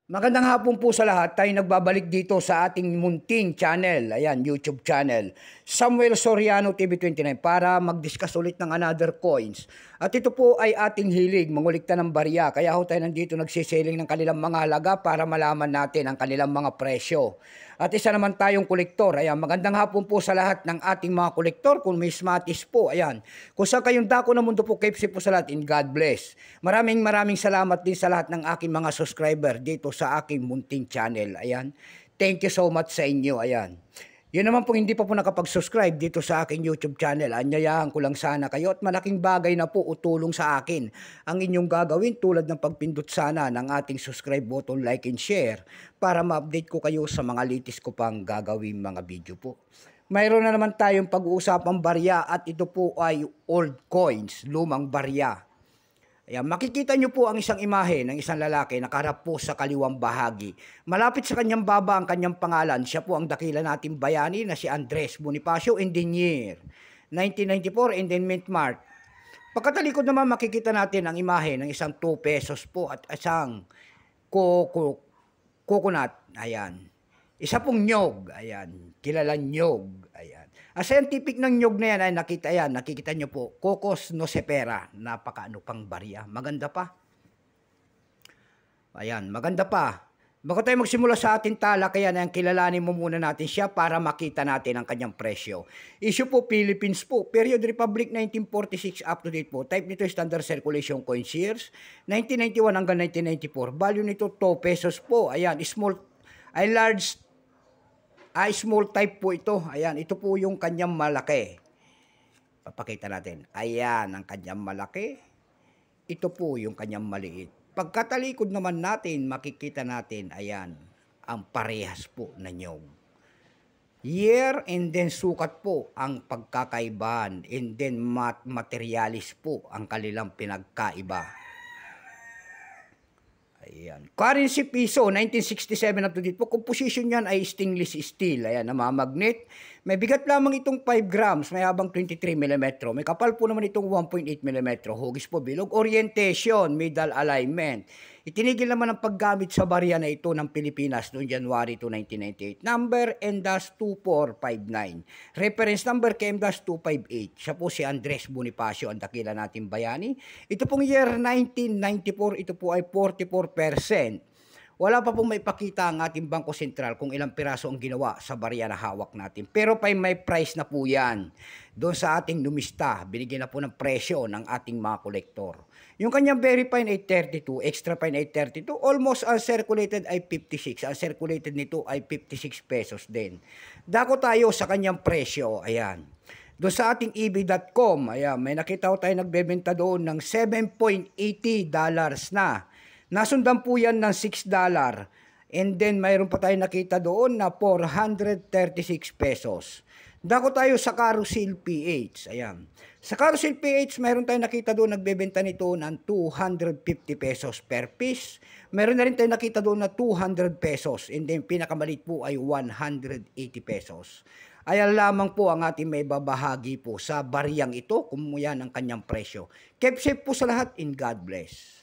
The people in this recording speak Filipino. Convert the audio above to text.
Magandang hapon po sa lahat. Tayo nagbabalik dito sa ating munting channel. Ayan, YouTube channel. Samuel Soriano TV29 para mag-discuss ulit ng another coins. At ito po ay ating hilig, mangulikta ng barya. Kaya ho tayo nandito nagsiselling ng kanilang mga halaga para malaman natin ang kanilang mga presyo. At isa naman tayong kolektor. Ayan, magandang hapon po sa lahat ng ating mga kolektor. Kung may smatis po, ayan. Kung sa kayong dako ng mundo po, keep safe po sa lahat and God bless. Maraming salamat din sa lahat ng aking mga subscriber dito sa aking munting channel. Ayan. Thank you so much sa inyo. Ayan. Yun naman po hindi pa po nakapag-subscribe dito sa aking YouTube channel. Anyayahan ko lang sana kayo at malaking bagay na po o tulong sa akin ang inyong gagawin tulad ng pagpindot sana ng ating subscribe button, like and share para ma-update ko kayo sa mga latest ko pang gagawin mga video po. Mayroon na naman tayong pag-uusapang barya at ito po ay old coins, lumang barya. Ayan, makikita nyo po ang isang imahe ng isang lalaki nakaharap po sa kaliwang bahagi. Malapit sa kanyang baba ang kanyang pangalan. Siya po ang dakila nating bayani na si Andres Bonifacio in the year 1994 in the Mint Mart. Pagkatalikod naman makikita natin ang imahe ng isang 2 pesos po at isang coconut. Ayan. Isa pong nyog. Ayan. Kilalang nyog. Ayan. Ang scientific ng nyog na yan ay nakikita nyo po, Cocos nocifera, napakaano pang barya. Maganda pa. Ayan, maganda pa. Bago tayo magsimula sa ating talakayan, ayan, kilalanin mo muna natin siya para makita natin ang kanyang presyo. Issue po, Philippines po. Period Republic 1946 up to date po. Type nito standard circulation coins years. 1991 hanggang 1994. Value nito 2 pesos po. Ayan, small type po ito. Ayan, ito po yung kanyang malaki. Papakita natin. Ayan, ang kanyang malaki. Ito po yung kanyang maliit. Pagkatalikod naman natin, makikita natin, ayan, ang parehas po na nyog. Year and then sukat po ang pagkakaibahan. And then materialis po ang kanilang pinagkaiba. Ayan. Currency piso, 1967 up to date po. Composition yan ay stainless steel. Ayan, namamagnet. May bigat lamang itong 5 grams. May habang 23 mm. May kapal po naman itong 1.8 mm. Hugis po bilog. Orientation, middle alignment. Itinigil naman ang paggamit sa barya na ito ng Pilipinas noong January 2, 1998. Number N-2459. Reference number KM-258. Siya po si Andres Bonifacio, ang dakila nating bayani. Ito pong year 1994, ito po ay 44%. Wala pa pong maipakita ang ating Bangko Sentral kung ilang piraso ang ginawa sa barya na hawak natin. Pero may price na po yan. Doon sa ating numista, binigyan na po ng presyo ng ating mga kolektor. Yung kanyang very fine ay 32, extra fine ay 32, almost uncirculated ay 56. Uncirculated nito ay 56 pesos din. Dako tayo sa kanyang presyo, ayan. Doon sa ating eb.com, ayan, may nakita ko tayo nagbebenta doon ng $7.80 na. Nasundan po yan ng $6. And then mayroon pa tayo nakita doon na 436 pesos. Dako tayo sa Carousel PH. Ayan. Sa Carousel PH, mayroon tayo nakita doon nagbebenta nito ng 250 pesos per piece. Mayroon na rin tayo nakita doon na 200 pesos. And then pinakamalit po ay 180 pesos. Ayan lamang po ang ating may babahagi po sa bariyang ito kung yan ang kanyang presyo. Keep safe po sa lahat and God bless.